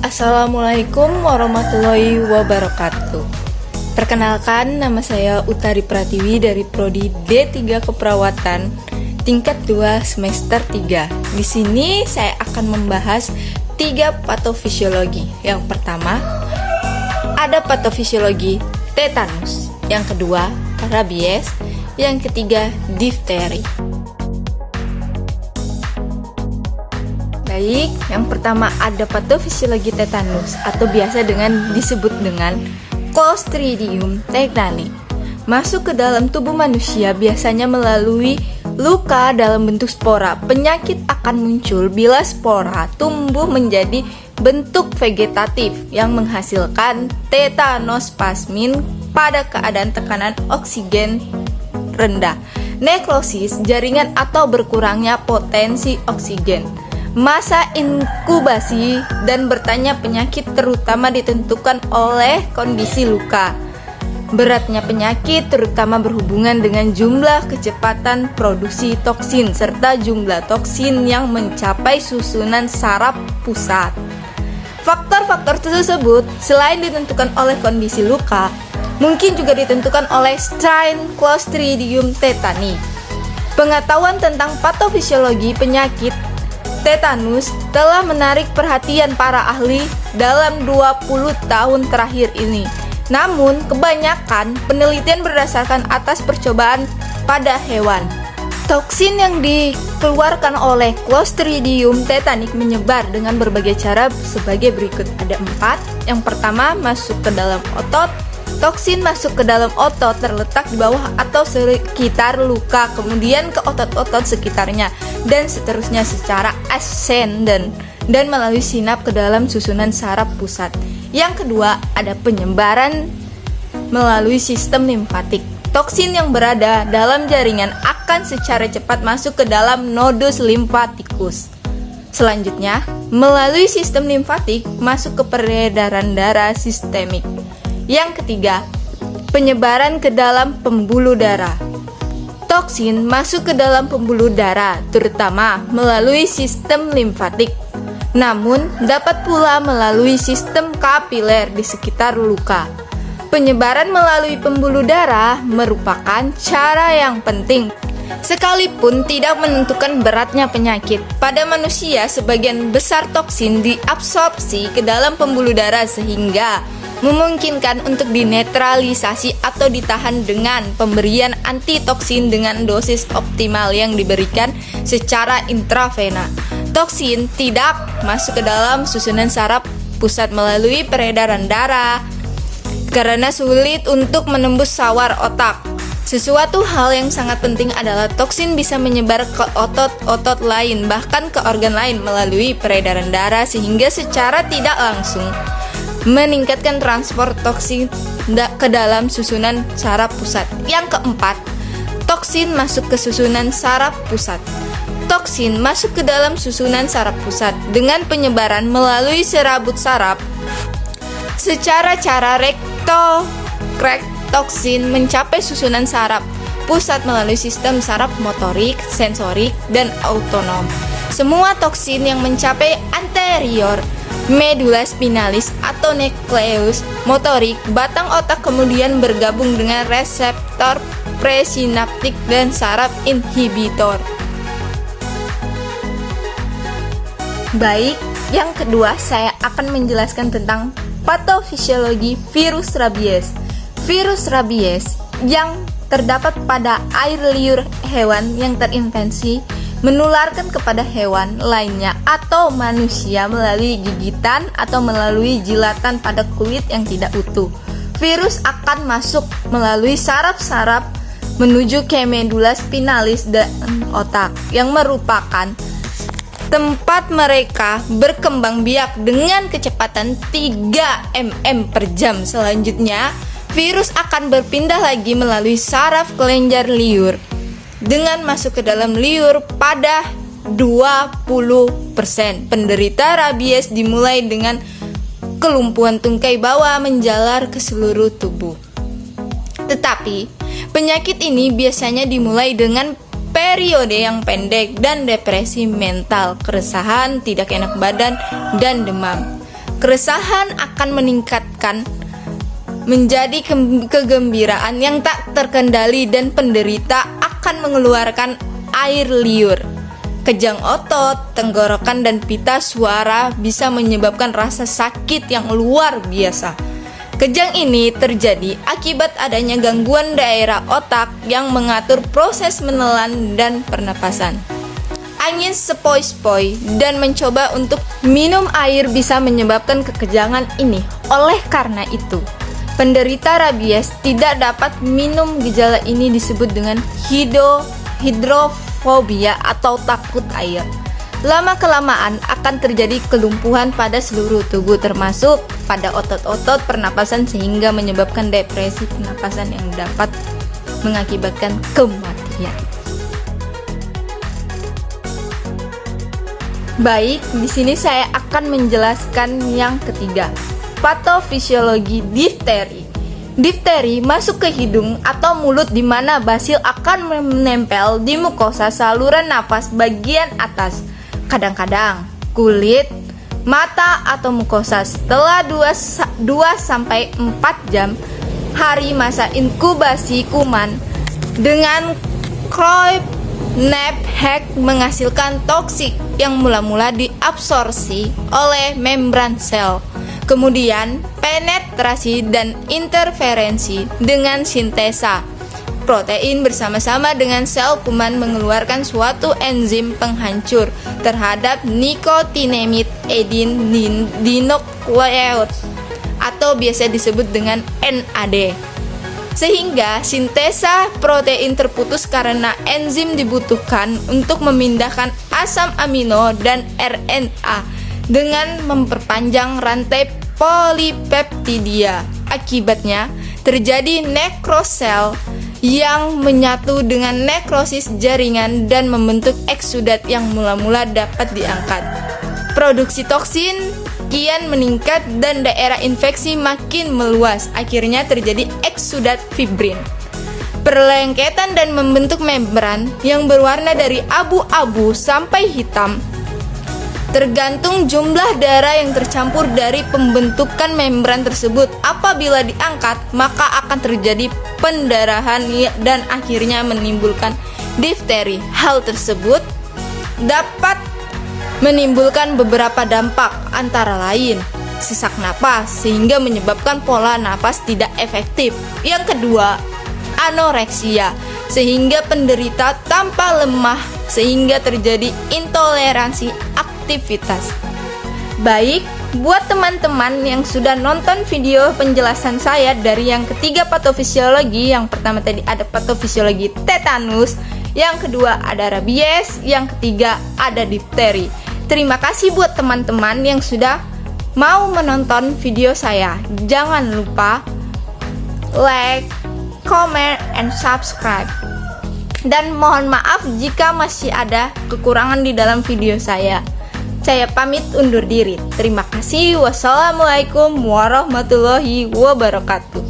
Assalamualaikum warahmatullahi wabarakatuh. Perkenalkan, nama saya Utari Pratiwi dari Prodi D3 Keperawatan tingkat 2 semester 3. Di sini saya akan membahas 3 patofisiologi. Yang pertama, ada patofisiologi tetanus. Yang kedua, rabies. Yang ketiga, difteri. Baik, yang pertama ada patofisiologi tetanus atau biasa disebut dengan Clostridium tetani. Masuk ke dalam tubuh manusia biasanya melalui luka dalam bentuk spora. Penyakit akan muncul bila spora tumbuh menjadi bentuk vegetatif yang menghasilkan tetanospasmin pada keadaan tekanan oksigen rendah, nekrosis jaringan atau berkurangnya potensi oksigen. Masa inkubasi dan bertanya penyakit terutama ditentukan oleh kondisi luka. Beratnya penyakit terutama berhubungan dengan jumlah kecepatan produksi toksin serta jumlah toksin yang mencapai susunan saraf pusat. Faktor-faktor tersebut selain ditentukan oleh kondisi luka, mungkin juga ditentukan oleh strain Clostridium tetani. Pengetahuan tentang patofisiologi penyakit tetanus telah menarik perhatian para ahli dalam 20 tahun terakhir ini. Namun, kebanyakan penelitian berdasarkan atas percobaan pada hewan. Toksin yang dikeluarkan oleh Clostridium tetani menyebar dengan berbagai cara sebagai berikut. Ada 4. Yang pertama, masuk ke dalam otot. Toksin masuk ke dalam otot terletak di bawah atau sekitar luka, kemudian ke otot-otot sekitarnya, dan seterusnya secara ascendant dan melalui sinap ke dalam susunan saraf pusat. Yang kedua, ada penyebaran melalui sistem limfatik. Toksin yang berada dalam jaringan akan secara cepat masuk ke dalam nodus limfatikus. Selanjutnya, melalui sistem limfatik masuk ke peredaran darah sistemik. Yang ketiga, penyebaran ke dalam pembuluh darah. Toksin masuk ke dalam pembuluh darah, terutama melalui sistem limfatik. Namun, dapat pula melalui sistem kapiler di sekitar luka. Penyebaran melalui pembuluh darah merupakan cara yang penting, sekalipun tidak menentukan beratnya penyakit. Pada manusia, sebagian besar toksin diabsorpsi ke dalam pembuluh darah sehingga memungkinkan untuk dinetralisasi atau ditahan dengan pemberian antitoksin dengan dosis optimal yang diberikan secara intravena. Toksin tidak masuk ke dalam susunan saraf pusat melalui peredaran darah karena sulit untuk menembus sawar otak. Sesuatu hal yang sangat penting adalah toksin bisa menyebar ke otot-otot lain, bahkan ke organ lain melalui peredaran darah sehingga secara tidak langsung meningkatkan transport toksin ke dalam susunan saraf pusat. Yang keempat, toksin masuk ke susunan saraf pusat. Toksin masuk ke dalam susunan saraf pusat dengan penyebaran melalui serabut saraf. Secara cara toksin mencapai susunan saraf pusat melalui sistem saraf motorik, sensorik, dan autonom. Semua toksin yang mencapai anterior medula spinalis atau nukleus motorik batang otak kemudian bergabung dengan reseptor presinaptik dan saraf inhibitor. Baik, yang kedua saya akan menjelaskan tentang patofisiologi virus rabies. Virus rabies yang terdapat pada air liur hewan yang terinfeksi menularkan kepada hewan lainnya atau manusia melalui gigitan atau melalui jilatan pada kulit yang tidak utuh. Virus akan masuk melalui saraf-saraf menuju ke medula spinalis dan otak yang merupakan tempat mereka berkembang biak dengan kecepatan 3 mm per jam. Selanjutnya, virus akan berpindah lagi melalui saraf kelenjar liur dengan masuk ke dalam liur pada 20%. Penderita rabies dimulai dengan kelumpuhan tungkai bawah menjalar ke seluruh tubuh. Tetapi, penyakit ini biasanya dimulai dengan periode yang pendek dan depresi mental, keresahan, tidak enak badan, dan demam. Keresahan akan meningkatkan menjadi kegembiraan yang tak terkendali dan penderita akan mengeluarkan air liur. Kejang otot, tenggorokan, dan pita suara bisa menyebabkan rasa sakit yang luar biasa. Kejang ini terjadi akibat adanya gangguan daerah otak yang mengatur proses menelan dan pernapasan. Angin sepoi-sepoi dan mencoba untuk minum air bisa menyebabkan kekejangan ini. Oleh karena itu, penderita rabies tidak dapat minum. Gejala ini disebut dengan hidrofobia atau takut air. Lama-kelamaan akan terjadi kelumpuhan pada seluruh tubuh termasuk pada otot-otot pernapasan sehingga menyebabkan depresi pernapasan yang dapat mengakibatkan kematian. Baik, di sini saya akan menjelaskan yang ketiga, patofisiologi difteri. Difteri masuk ke hidung atau mulut di mana basil akan menempel di mukosa saluran napas bagian atas, kadang-kadang kulit, mata atau mukosa. Setelah 2-4 jam hari masa inkubasi kuman dengan Kroip-Nephrek menghasilkan toksik yang mula-mula diabsorpsi oleh membran sel, kemudian penetrasi dan interferensi dengan sintesa protein bersama-sama dengan sel kuman mengeluarkan suatu enzim penghancur terhadap nikotinamid dinukleot atau biasa disebut dengan NAD, sehingga sintesa protein terputus karena enzim dibutuhkan untuk memindahkan asam amino dan RNA dengan memperpanjang rantai polipeptidia. Akibatnya terjadi nekrosel yang menyatu dengan nekrosis jaringan dan membentuk eksudat yang mula-mula dapat diangkat. Produksi toksin kian meningkat dan daerah infeksi makin meluas. Akhirnya terjadi eksudat fibrin, perlengketan dan membentuk membran yang berwarna dari abu-abu sampai hitam. Tergantung jumlah darah yang tercampur dari pembentukan membran tersebut. Apabila diangkat, maka akan terjadi pendarahan dan akhirnya menimbulkan difteri. Hal tersebut dapat menimbulkan beberapa dampak, antara lain sesak napas sehingga menyebabkan pola napas tidak efektif. Yang kedua, anoreksia sehingga penderita tampak lemah sehingga terjadi intoleransi aktivitas. Baik, buat teman-teman yang sudah nonton video penjelasan saya dari yang ketiga patofisiologi, yang pertama tadi ada patofisiologi tetanus, yang kedua ada rabies, yang ketiga ada difteri. Terima kasih buat teman-teman yang sudah mau menonton video saya. Jangan lupa like, comment, and subscribe. Dan mohon maaf jika masih ada kekurangan di dalam video saya. Saya pamit undur diri. Terima kasih. Wassalamualaikum warahmatullahi wabarakatuh.